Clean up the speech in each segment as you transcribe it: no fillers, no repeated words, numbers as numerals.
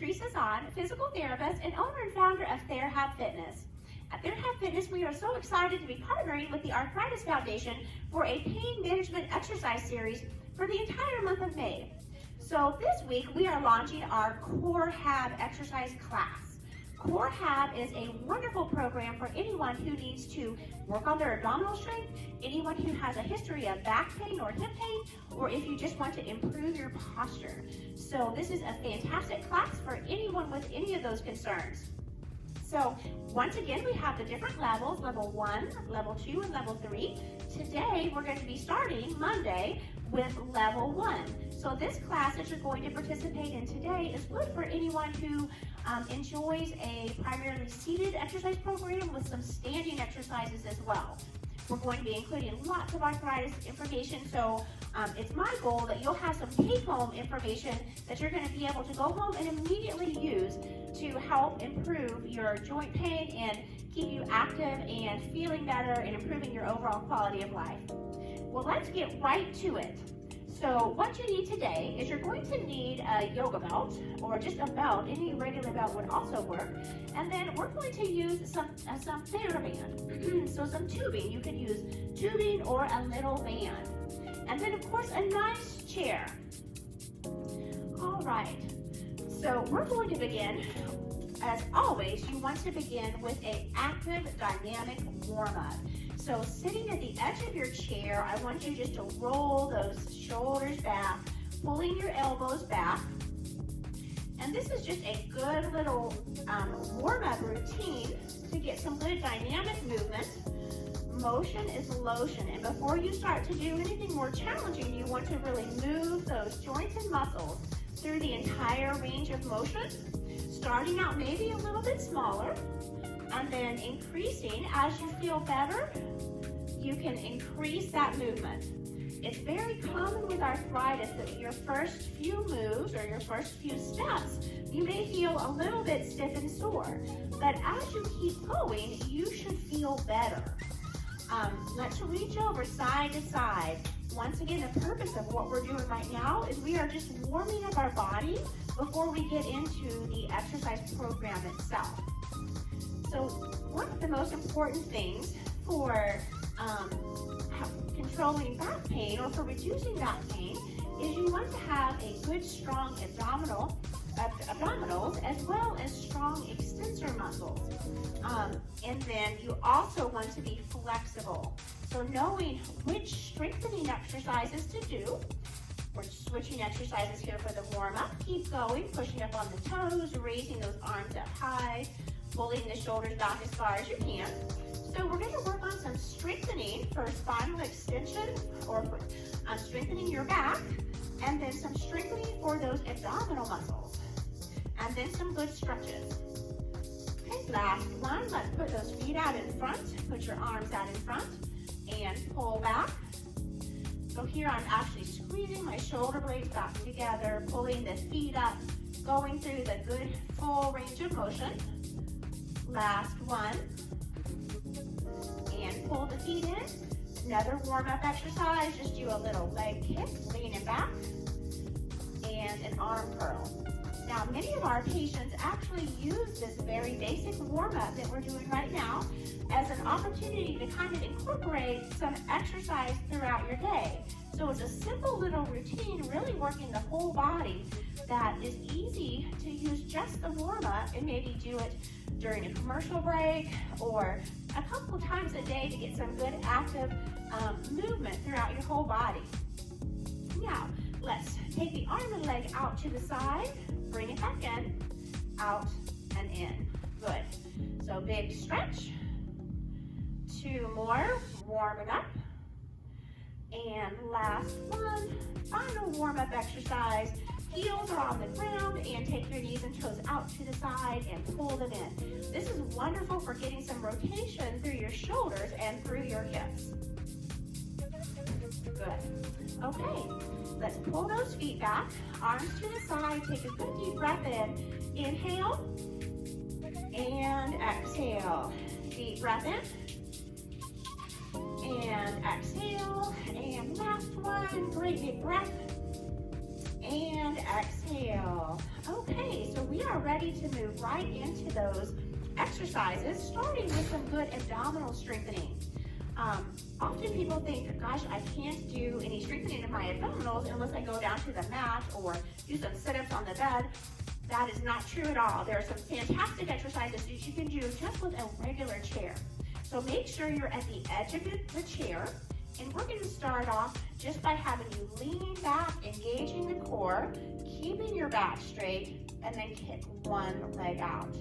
Teresa Zahn, physical therapist and owner and founder of TherHab Fitness. At TherHab Fitness, we are so excited to be partnering with the Arthritis Foundation for a pain management exercise series for the entire month of May. So this week, we are launching our CoreHab exercise class. CoreHab is a wonderful program for anyone who needs to work on their abdominal strength, anyone who has a history of back pain or hip pain, or if you just want to improve your posture. So this is a fantastic class for anyone with any of those concerns. So once again, we have the different levels, level 1, level 2, and level 3. Today, we're going to be starting Monday with level 1. So this class that you're going to participate in today is good for anyone who enjoys a primarily seated exercise program with some standing exercises as well. We're going to be including lots of arthritis information, so it's my goal that you'll have some take-home information that you're going to be able to go home and immediately use to help improve your joint pain and keep you active and feeling better and improving your overall quality of life. Well, let's get right to it. So what you need today is you're going to need a yoga belt or just a belt. Any regular belt would also work. And then we're going to use some TherBand. So some tubing. You can use tubing or a little band. And then of course a nice chair. All right. So we're going to begin. As always, you want to begin with an active dynamic warm-up. So sitting at the edge of your chair, I want you just to roll those shoulders back, pulling your elbows back. And this is just a good little warm-up routine to get some good dynamic movement. Motion is lotion, and before you start to do anything more challenging, you want to really move those joints and muscles through the entire range of motion, starting out maybe a little bit smaller, and then increasing as you feel better. You can increase that movement. It's very common with arthritis that your first few moves or your first few steps, you may feel a little bit stiff and sore, but as you keep going, you should feel better. Let's reach over side to side. Once again, the purpose of what we're doing right now is we are just warming up our body before we get into the exercise program itself. So one of the most important things for controlling back pain or for reducing back pain is you want to have a good strong abdominals as well as strong extensor muscles. And then you also want to be flexible. So knowing which strengthening exercises to do. We're switching exercises here for the warm-up. Keep going, pushing up on the toes, raising those arms up high, pulling the shoulders back as far as you can. So we're going to work on some strengthening for spinal extension or for strengthening your back, and then some strengthening for those abdominal muscles, and then some good stretches. Okay, last one. Let's put those feet out in front. Put your arms out in front and pull back. So here I'm actually squeezing my shoulder blades back together, pulling the feet up, going through the good full range of motion. Last one. And pull the feet in. Another warm-up exercise, just do a little leg kick, leaning back, and an arm curl. Now, many of our patients actually use this very basic warm-up that we're doing right now as an opportunity to kind of incorporate some exercise throughout your day. So it's a simple little routine, really working the whole body, that is easy to use just the warm-up and maybe do it during a commercial break or a couple of times a day to get some good active movement throughout your whole body. Now, let's take the arm and leg out to the side, bring it back in, out and in. Good. So big stretch. 2 more, warm it up. And last one, final warm-up exercise. Heels are on the ground and take your knees and toes out to the side and pull them in. This is wonderful for getting some rotation through your shoulders and through your hips. Good. Okay, let's pull those feet back, arms to the side, take a good deep breath in. Inhale and exhale. Deep breath in. And exhale, and last one, great big breath, and exhale. Okay, so we are are ready to move right into those exercises, starting with some good abdominal strengthening. Often people think, gosh, I can't do any strengthening of my abdominals unless I go down to the mat or do some sit-ups on the bed. That is not true at all. There are some fantastic exercises that you can do just with a regular chair. So make sure you're at the edge of the chair, and we're going to start off just by having you lean back, engaging the core, keeping your back straight, and then kick one leg out.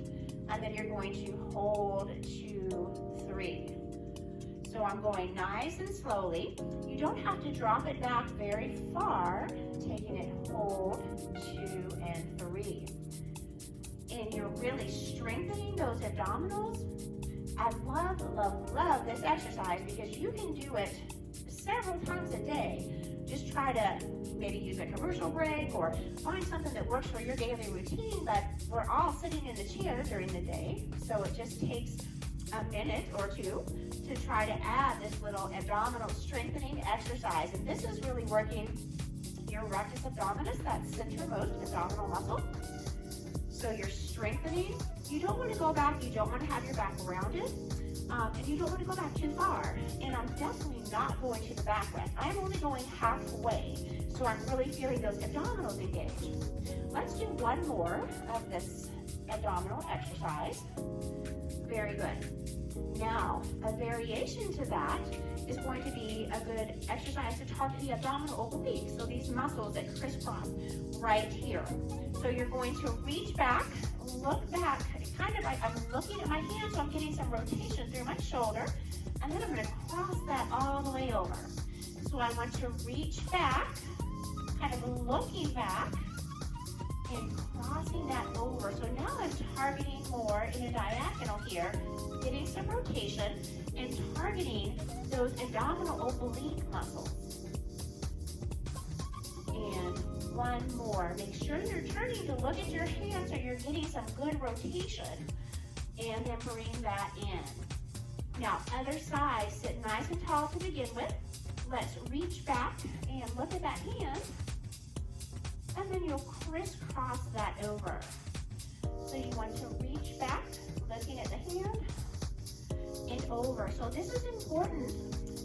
And then you're going to hold 2, 3. So I'm going nice and slowly. You don't have to drop it back very far, taking it hold 2 and 3. And you're really strengthening those abdominals. I love this exercise because you can do it several times a day. Just try to maybe use a commercial break or find something that works for your daily routine, but we're all sitting in the chair during the day, so it just takes a minute or two to try to add this little abdominal strengthening exercise. And this is really working your rectus abdominis, that centermost abdominal muscle. So you're strengthening. You don't want to go back, you don't want to have your back rounded, and you don't want to go back too far. And I'm definitely not going to the back bend. I'm only going halfway, so I'm really feeling those abdominals engaged. Let's do one more of this abdominal exercise. Very good. Now, a variation to that is going to be a good exercise to target the abdominal obliques, so these muscles that crisscross right here. So you're going to reach back, look back, kind of like I'm looking at my hand, so I'm getting some rotation through my shoulder, and then I'm going to cross that all the way over. So I want to reach back, kind of looking back, and crossing that over. So now I'm targeting more in a diagonal here, getting some rotation and targeting those abdominal oblique muscles. And one more. Make sure you're turning to look at your hand so you're getting some good rotation, and then bring that in. Now, other side, sit nice and tall to begin with. Let's reach back and look at that hand, and then you'll crisscross that over. So you want to reach back, looking at the hand, and over. So this is important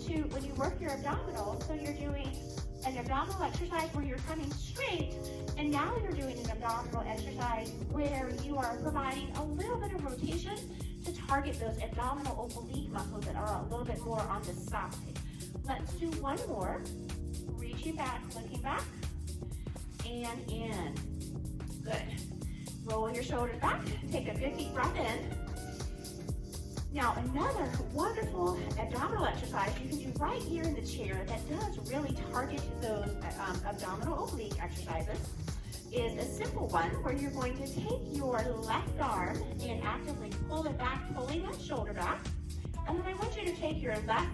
to when you work your abdominals. So you're doing an abdominal exercise where you're coming straight, and now you're doing an abdominal exercise where you are providing a little bit of rotation to target those abdominal oblique muscles that are a little bit more on the side. Let's do one more. Reaching back, looking back, and in. Good. Roll your shoulders back. Take a good deep breath in. Now, another wonderful abdominal exercise you can do right here in the chair that does really target those abdominal oblique exercises is a simple one where you're going to take your left arm and actively pull it back, pulling that shoulder back. And then I want you to take your left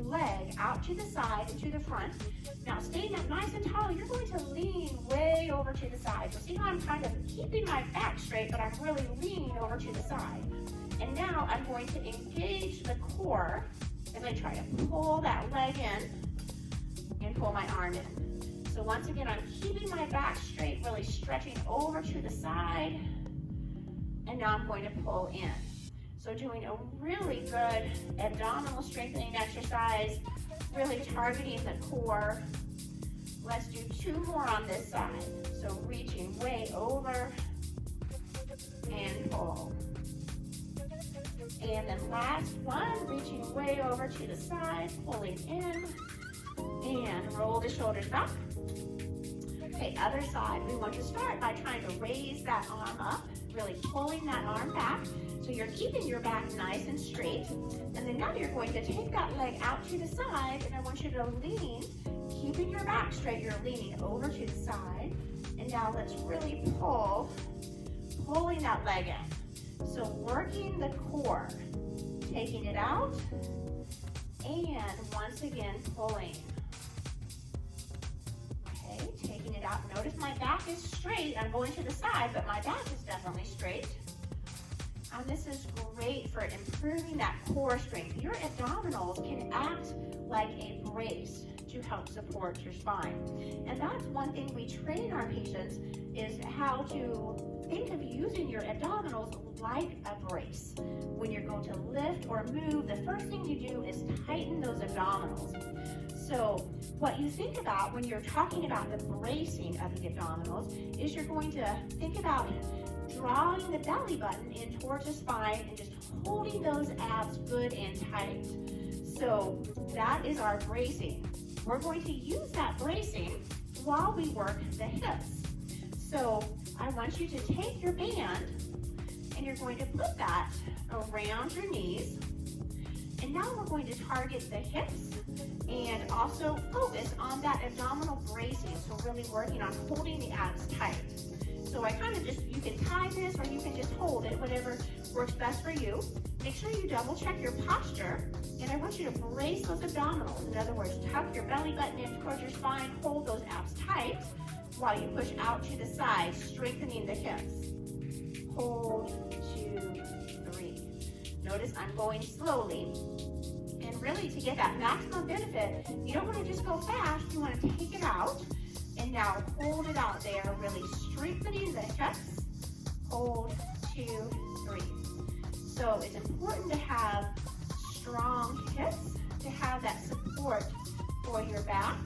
leg out to the side and to the front. Now, staying up nice and tall, you're going to lean way over to the side. So see how I'm kind of keeping my back straight, but I'm really leaning over to the side. And now I'm going to engage the core as I try to pull that leg in and pull my arm in. So once again, I'm keeping my back straight, really stretching over to the side. And now I'm going to pull in. So doing a really good abdominal strengthening exercise, really targeting the core. Let's do 2 more on this side. So reaching way over and pull. And then last one, reaching way over to the side, pulling in, and roll the shoulders back. Okay, other side. We want to start by trying to raise that arm up, really pulling that arm back. So you're keeping your back nice and straight. And then now you're going to take that leg out to the side, and I want you to lean, keeping your back straight. You're leaning over to the side. And now let's really pulling that leg in. So working the core, taking it out, and once again pulling. Okay, taking it out. Notice my back is straight. I'm going to the side, but my back is definitely straight. And this is great for improving that core strength. Your abdominals can act like a brace. to help support your spine. And that's one thing we train our patients, is how to think of using your abdominals like a brace. When you're going to lift or move, the first thing you do is tighten those abdominals. So what you think about when you're talking about the bracing of the abdominals is you're going to think about drawing the belly button in towards the spine and just holding those abs good and tight. So that is our bracing. We're going to use that bracing while we work the hips. So I want you to take your band and you're going to put that around your knees. And now we're going to target the hips and also focus on that abdominal bracing. So really working on holding the abs tight. So I kind of just, you can tie this or you can just hold it, whatever works best for you. Make sure you double check your posture, and I want you to brace those abdominals. In other words, tuck your belly button in towards your spine, hold those abs tight while you push out to the side, strengthening the hips. Hold, 2, 3. Notice I'm going slowly. And really, to get that maximum benefit, you don't want to just go fast, you want to take it out. And now hold it out there, really strengthening the hips. Hold, 2, 3. So it's important to have strong hips, to have that support for your back,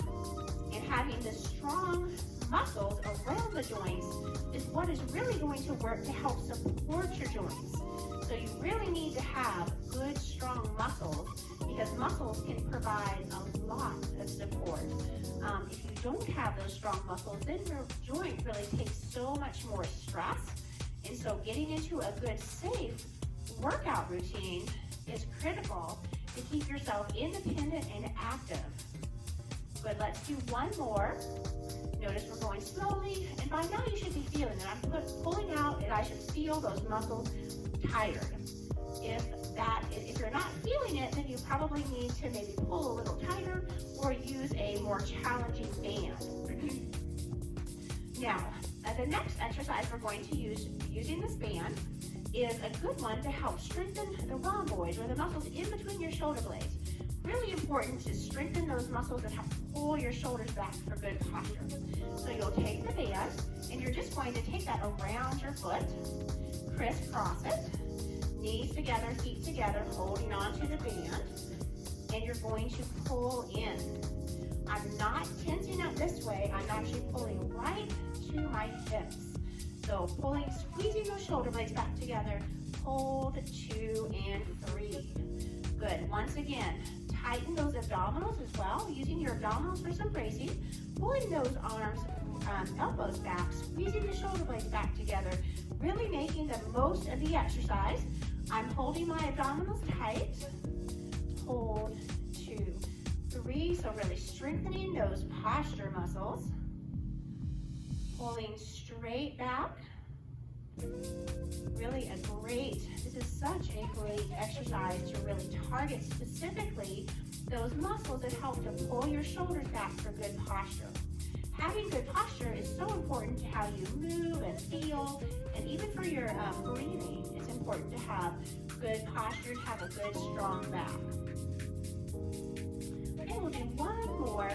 and having the strong muscles around the joints is what is really going to work to help support your joints. So you really need to have good, strong muscles, because muscles can provide a lot of support. If you don't have those strong muscles, then your joint really takes so much more stress. And so getting into a good, safe workout routine is critical to keep yourself independent and active. Good, let's do one more. Notice we're going slowly, and by now you should be feeling it. I'm pulling out, and I should feel those muscles tired. If you're not feeling it, then you probably need to maybe pull a little tighter or use a more challenging band. Now, the next exercise we're going to use using this band is a good one to help strengthen the rhomboids, or the muscles in between your shoulder blades. Really important to strengthen those muscles that help pull your shoulders back for good posture. So you'll take the band and you're just going to take that around your foot, crisscross it, knees together, feet together, holding onto the band, and you're going to pull in. I'm not tensing up this way, I'm actually pulling right to my hips. So pulling, squeezing those shoulder blades back together, hold, 2 and 3. Good, once again, tighten those abdominals as well, using your abdominals for some bracing, pulling those arms, elbows back, squeezing the shoulder blades back together, really making the most of the exercise. I'm holding my abdominals tight, hold, 2, 3, so really strengthening those posture muscles, pulling straight back. Really this is such a great exercise to really target specifically those muscles that help to pull your shoulders back for good posture. Having good posture is so important to how you move and feel, and even for your breathing, it's important to have good posture, to have a good, strong back. And we'll do one more.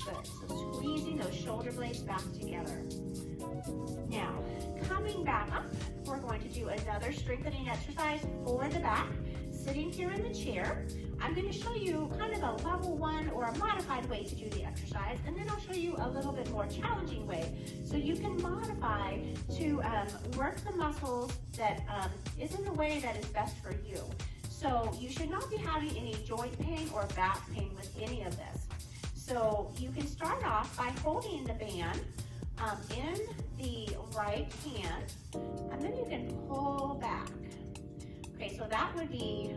Good, so squeezing those shoulder blades back together. Now, coming back up, we're going to do another strengthening exercise for the back. Sitting here in the chair, I'm going to show you kind of a level 1 or a modified way to do the exercise, and then I'll show you a little bit more challenging way so you can modify to work the muscles that is in the way that is best for you. So you should not be having any joint pain or back pain with any of this. So you can start off by holding the band in the right hand, and then you can pull back. Okay, so that would be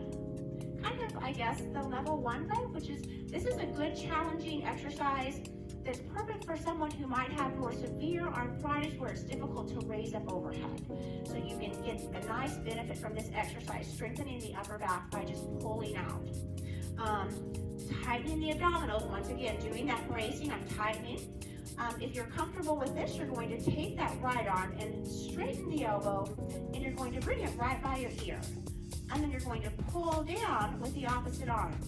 kind of, I guess, the level 1 way, which is, this is a good challenging exercise that's perfect for someone who might have more severe arthritis where it's difficult to raise up overhead. So you can get a nice benefit from this exercise, strengthening the upper back by just pulling out. Tightening the abdominals, once again, doing that bracing, I'm tightening. If you're comfortable with this, you're going to take that right arm and straighten the elbow, and you're going to bring it right by your ear. And then you're going to pull down with the opposite arm.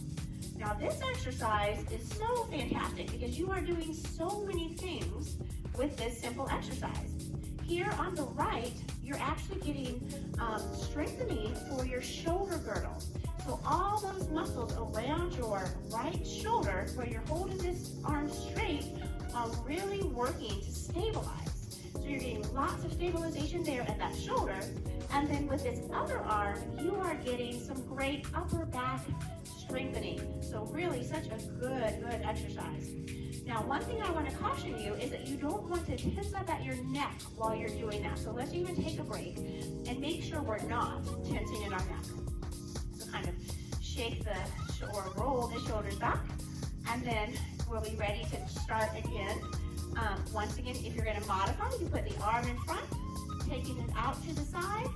Now this exercise is so fantastic because you are doing so many things with this simple exercise. Here on the right, you're actually getting strengthening for your shoulder girdle. So all those muscles around your right shoulder where you're holding this arm straight are really working to stabilize. So you're getting lots of stabilization there at that shoulder. And then with this other arm, you are getting some great upper back strengthening. So really such a good exercise. Now, one thing I want to caution you is that you don't want to tense up at your neck while you're doing that. So let's even take a break and make sure we're not tensing in our neck. So kind of shake or roll the shoulders back, and then we'll be ready to start again. Once again, if you're going to modify, you put the arm in front, taking it out to the side.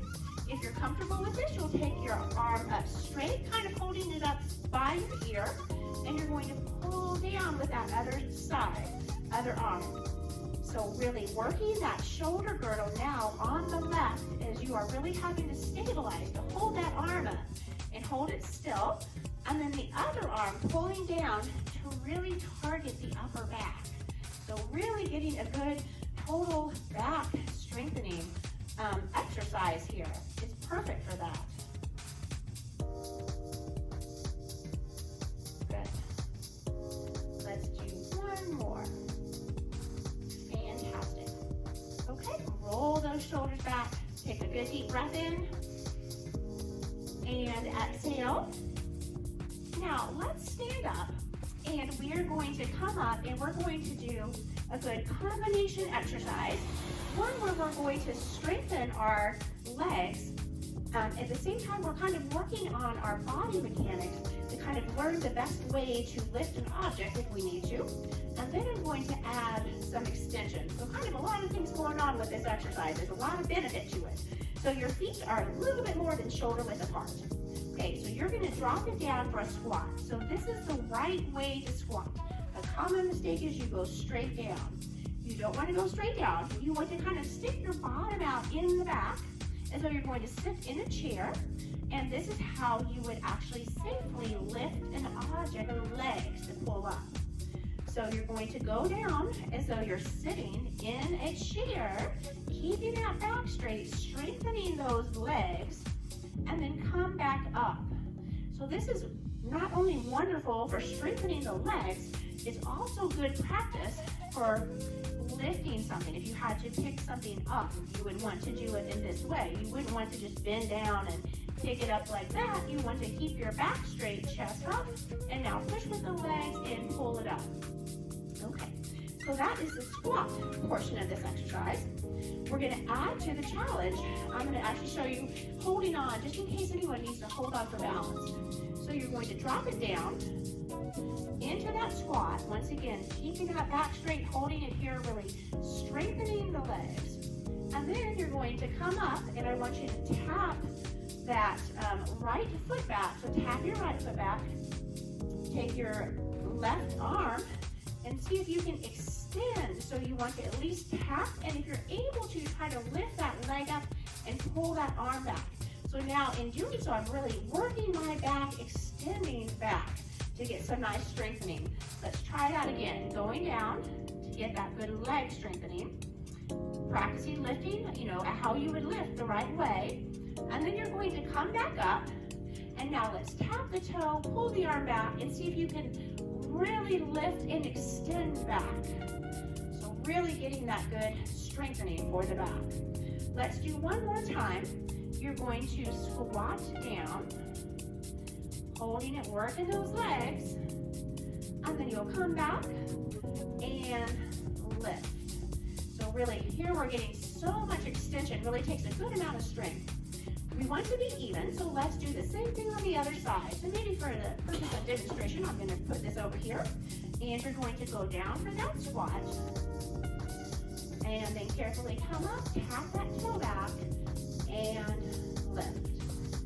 If you're comfortable with this, you'll take your arm up straight, kind of holding it up by your ear, and you're going to pull down with that other side, other arm. So really working that shoulder girdle now on the left as you are really having to stabilize, to hold that arm up and hold it still. And then the other arm pulling down to really target the upper back. So really getting a good total back strengthening exercise here. It's perfect for that. Good. Let's do one more. Fantastic. Okay, roll those shoulders back. Take a good deep breath in. And exhale. Now let's stand up and we are going to come up and we're going to do a good combination exercise. One where we're going to strengthen our legs. At the same time, we're kind of working on our body mechanics to kind of learn the best way to lift an object if we need to. And then I'm going to add some extension. So kind of a lot of things going on with this exercise. There's a lot of benefit to it. So your feet are a little bit more than shoulder width apart. Okay, so you're going to drop it down for a squat. So this is the right way to squat. A common mistake is you go straight down. You don't want to go straight down. You want to kind of stick your bottom out in the back as though you're going to sit in a chair. And this is how you would actually safely lift an object or legs to pull up. So you're going to go down as though you're sitting in a chair, keeping that back straight, strengthening those legs, and then come back up. So this is not only wonderful for strengthening the legs, it's also good practice for lifting something. If you had to pick something up, you would want to do it in this way. You wouldn't want to just bend down and pick it up like that. You want to keep your back straight, chest up, and now push with the legs and pull it up. Okay, so that is the squat portion of this exercise. We're going to add to the challenge. I'm going to actually show you holding on, just in case anyone needs to hold on for balance. So you're going to drop it down into that squat. Once again, keeping that back straight, holding it here, really strengthening the legs. And then you're going to come up, and I want you to tap that right foot back. So tap your right foot back. Take your left arm and see if you can extend. So you want to at least tap, and if you're able to, try to lift that leg up and pull that arm back. So now in doing so, I'm really working my back, extending back to get some nice strengthening. Let's try that again. Going down to get that good leg strengthening. Practicing lifting, how you would lift the right way. And then you're going to come back up. And now let's tap the toe, pull the arm back, and see if you can really lift and extend back. So really getting that good strengthening for the back. Let's do one more time. You're going to squat down, holding it, working those legs, and then you'll come back and lift. So really here we're getting so much extension, really takes a good amount of strength. We want to be even, so let's do the same thing on the other side. So maybe for the purpose of demonstration, I'm going to put this over here, and you're going to go down for that squat, and then carefully come up, tap that toe back, and lift.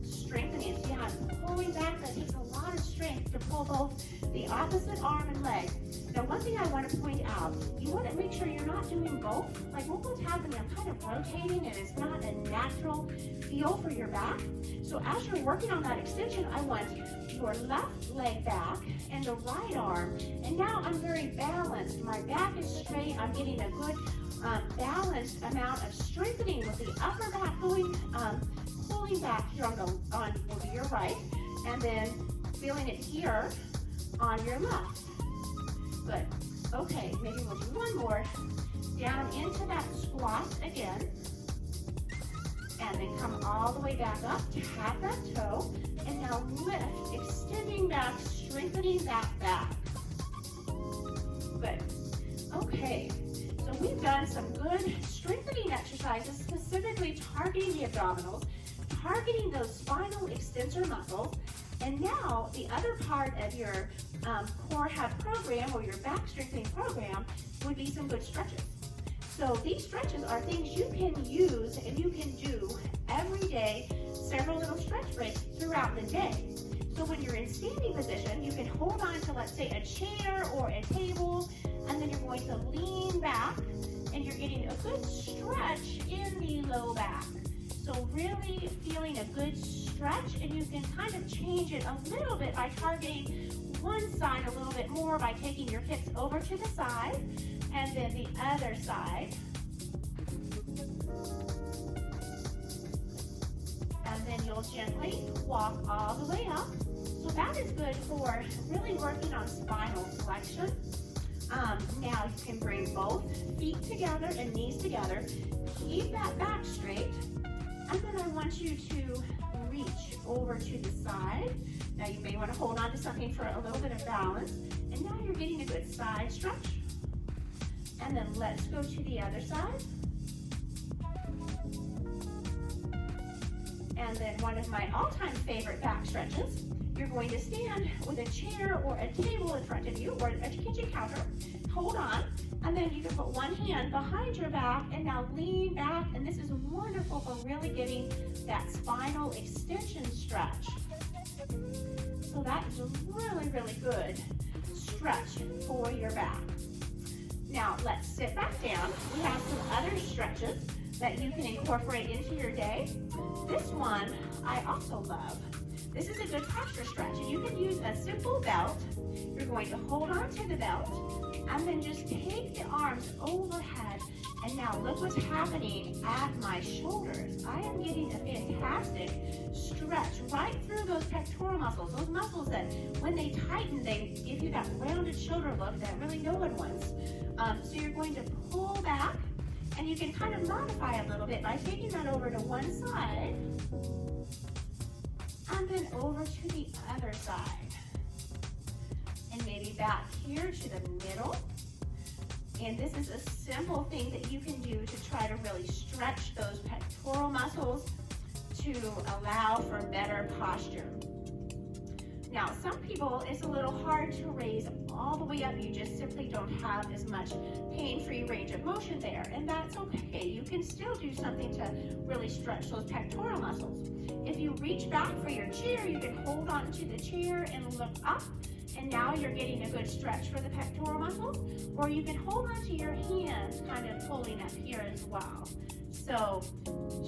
Strengthening. See how I'm pulling back? That takes a lot of strength to pull both the opposite arm and leg. Now, one thing I want to point out, you want to make sure you're not doing both. Like, look what's happening, I'm kind of rotating and it's not a natural feel for your back. So as you're working on that extension, I want your left leg back and the right arm. And now I'm very balanced. My back is straight. I'm getting a good balanced amount of strengthening with the upper back going, pulling back here on your right, and then feeling it here on your left. Good. Okay, maybe we'll do one more. Down into that squat again. And then come all the way back up, tap that toe, and now lift, extending back, strengthening that back. Good. Okay, so we've done some good strengthening exercises, specifically targeting the abdominals, targeting those spinal extensor muscles, and now the other part of your CoreHab program or your back strengthening program would be some good stretches. So these stretches are things you can use and you can do every day, several little stretch breaks throughout the day. So when you're in standing position, you can hold on to, let's say, a chair or a table, and then you're going to lean back, and you're getting a good stretch in the low back. So really feeling a good stretch, and you can kind of change it a little bit by targeting one side a little bit more by taking your hips over to the side, and then the other side. And then you'll gently walk all the way up. So that is good for really working on spinal flexion. Now you can bring both feet together and knees together. Keep that back straight. And then I want you to reach over to the side. Now you may want to hold on to something for a little bit of balance. And now you're getting a good side stretch. And then let's go to the other side. And then one of my all-time favorite back stretches, you're going to stand with a chair or a table in front of you or a kitchen counter. Hold on, and then you can put one hand behind your back and now lean back, and this is wonderful for really getting that spinal extension stretch. So that is a really, really good stretch for your back. Now let's sit back down. We have some other stretches that you can incorporate into your day. This one I also love. This is a good posture stretch, and you can use a simple belt. You're going to hold on to the belt, and then just take the arms overhead, and now look what's happening at my shoulders. I am getting a fantastic stretch right through those pectoral muscles, those muscles that when they tighten, they give you that rounded shoulder look that really no one wants. So you're going to pull back, and you can kind of modify a little bit by taking that over to one side, and then over to the other side. And maybe back here to the middle. And this is a simple thing that you can do to try to really stretch those pectoral muscles to allow for better posture. Now, some people, it's a little hard to raise all the way up. You just simply don't have as much pain-free range of motion there, and that's okay. You can still do something to really stretch those pectoral muscles. If you reach back for your chair, you can hold on to the chair and look up, and now you're getting a good stretch for the pectoral muscles, or you can hold on to your hands, kind of pulling up here as well. So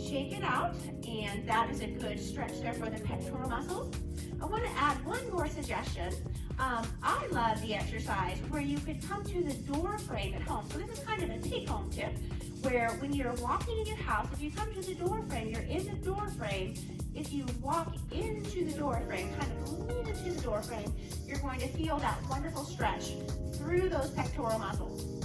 shake it out, and that is a good stretch there for the pectoral muscles. I want to add one more suggestion. I love the exercise where you could come to the door frame at home. So this is kind of a take-home tip, where when you're walking in your house, if you come to the door frame, you're in the door frame. If you walk into the door frame, kind of lean into the door frame, you're going to feel that wonderful stretch through those pectoral muscles.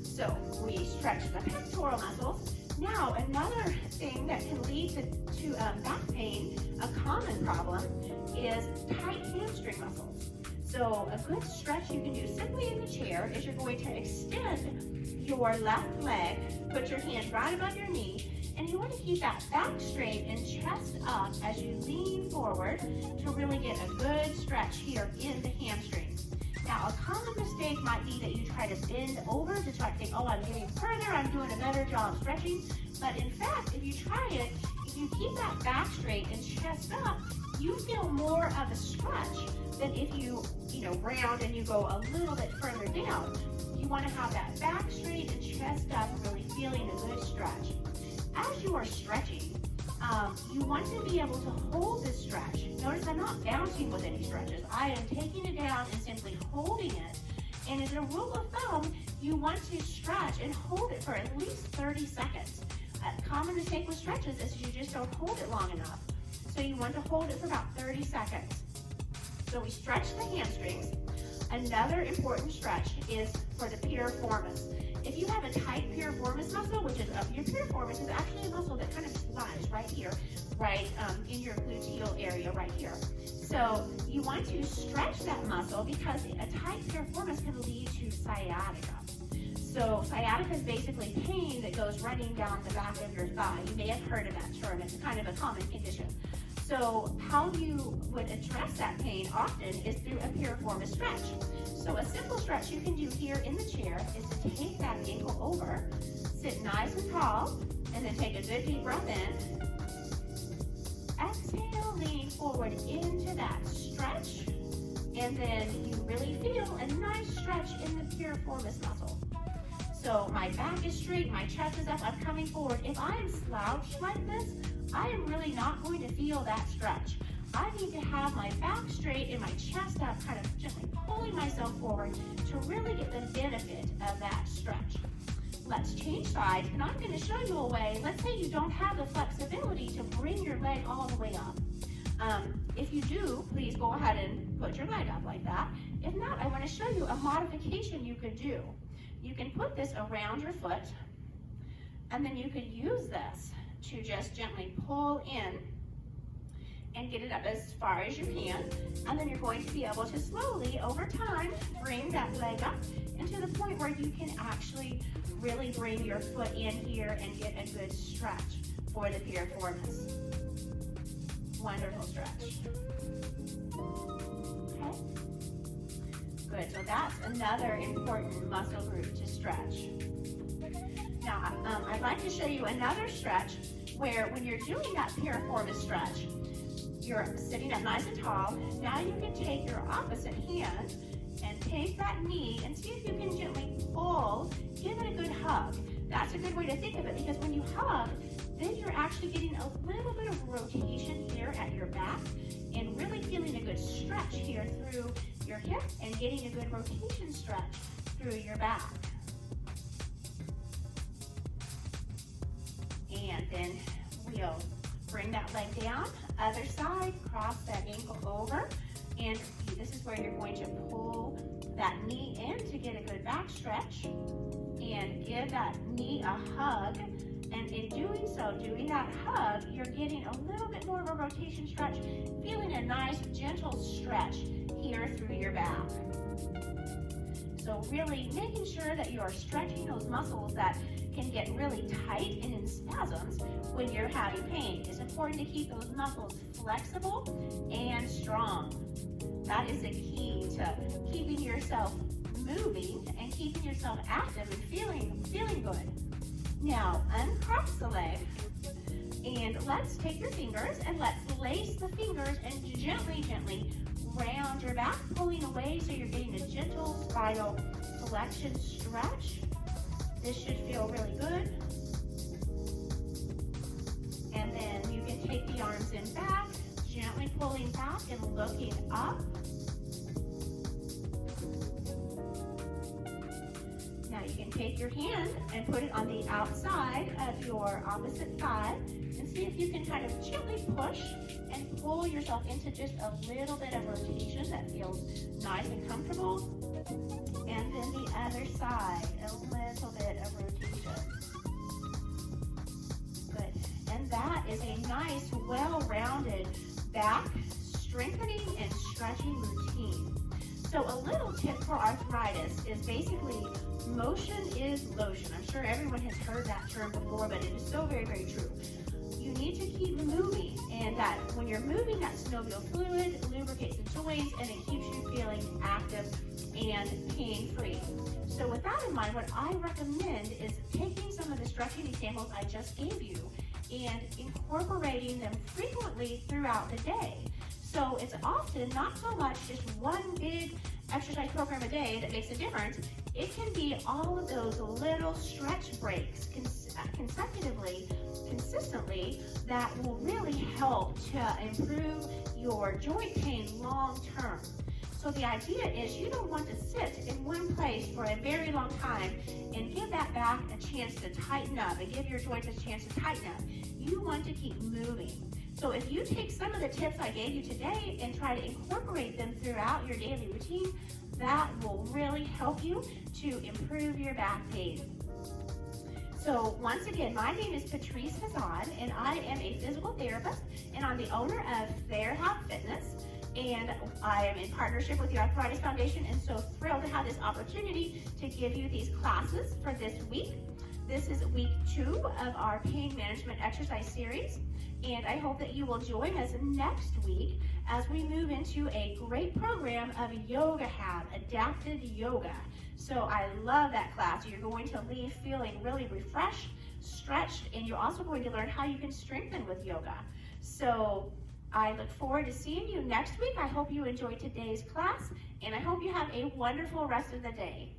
So we stretch the pectoral muscles. Now, another thing that can lead to back pain, a common problem, is tight hamstring muscles. So a good stretch you can do simply in the chair is you're going to extend your left leg, put your hand right above your knee, and you want to keep that back straight and chest up as you lean forward to really get a good stretch here in the hamstrings. Now, a common mistake might be that you try to bend over to try to think, oh, I'm getting further, I'm doing a better job stretching. But in fact, if you try it, you keep that back straight and chest up, you feel more of a stretch than if you round and you go a little bit further down. You want to have that back straight and chest up, really feeling a good stretch. As you are stretching, you want to be able to hold this stretch. Notice I'm not bouncing with any stretches. I am taking it down and simply holding it. And as a rule of thumb, you want to stretch and hold it for at least 30 seconds. A common mistake with stretches is you just don't hold it long enough. So you want to hold it for about 30 seconds. So we stretch the hamstrings. Another important stretch is for the piriformis. If you have a tight piriformis muscle, which is your piriformis is actually a muscle that kind of lies right here, right in your gluteal area right here. So you want to stretch that muscle because a tight piriformis can lead to sciatica. So sciatica is basically pain that goes running down the back of your thigh. You may have heard of that term. It's kind of a common condition. So how you would address that pain often is through a piriformis stretch. So a simple stretch you can do here in the chair is to take that ankle over, sit nice and tall, and then take a good deep breath in. Exhale, lean forward into that stretch, and then you really feel a nice stretch in the piriformis muscle. So my back is straight, my chest is up, I'm coming forward. If I am slouched like this, I am really not going to feel that stretch. I need to have my back straight and my chest up, kind of gently pulling myself forward to really get the benefit of that stretch. Let's change sides, and I'm going to show you a way. Let's say you don't have the flexibility to bring your leg all the way up. If you do, please go ahead and put your leg up like that. If not, I want to show you a modification you could do. You can put this around your foot, and then you could use this to just gently pull in and get it up as far as you can. And then you're going to be able to slowly, over time, bring that leg up into the point where you can actually really bring your foot in here and get a good stretch for the piriformis. Wonderful stretch. Okay. Good, so that's another important muscle group to stretch. Now, I'd like to show you another stretch where when you're doing that piriformis stretch, you're sitting up nice and tall. Now you can take your opposite hand and take that knee and see if you can gently pull, give it a good hug. That's a good way to think of it, because when you hug, then you're actually getting a little bit of rotation here at your back and really feeling a good stretch here through your hip and getting a good rotation stretch through your back. And then we'll bring that leg down, other side, cross that ankle over, and this is where you're going to pull that knee in to get a good back stretch and give that knee a hug. And in doing so, doing that hug, you're getting a little bit more of a rotation stretch, feeling a nice gentle stretch here through your back. So really making sure that you are stretching those muscles that can get really tight and in spasms when you're having pain. It's important to keep those muscles flexible and strong. That is the key to keeping yourself moving and keeping yourself active and feeling good. Now, uncross the leg, and let's take your fingers and let's lace the fingers and gently round your back, pulling away so you're getting a gentle spinal flexion stretch. This should feel really good. And then you can take the arms in back, gently pulling back and looking up. Now you can take your hand and put it on the outside of your opposite thigh and see if you can kind of gently push and pull yourself into just a little bit of rotation that feels nice and comfortable. And then the other side, a little bit of rotation. Good. And that is a nice, well-rounded back strengthening and stretching routine. So a little tip for arthritis is basically motion is lotion. I'm sure everyone has heard that term before, but it is so very, very true. You need to keep moving, and that when you're moving, that synovial fluid lubricates the joints and it keeps you feeling active and pain-free. So with that in mind, what I recommend is taking some of the stretching examples I just gave you and incorporating them frequently throughout the day. So it's often not so much just one big exercise program a day that makes a difference. It can be all of those little stretch breaks consecutively, consistently, that will really help to improve your joint pain long term. So the idea is you don't want to sit in one place for a very long time and give that back a chance to tighten up and give your joints a chance to tighten up. You want to keep moving. So if you take some of the tips I gave you today and try to incorporate them throughout your daily routine, that will really help you to improve your back pain. So once again, my name is Patrice Hazan, and I am a physical therapist, and I'm the owner of TherHab Fitness, and I am in partnership with the Arthritis Foundation, and so thrilled to have this opportunity to give you these classes for this week. This is week 2 of our pain management exercise series, and I hope that you will join us next week as we move into a great program of YogaHab, adapted yoga. So I love that class. You're going to leave feeling really refreshed, stretched, and you're also going to learn how you can strengthen with yoga. So I look forward to seeing you next week. I hope you enjoyed today's class, and I hope you have a wonderful rest of the day.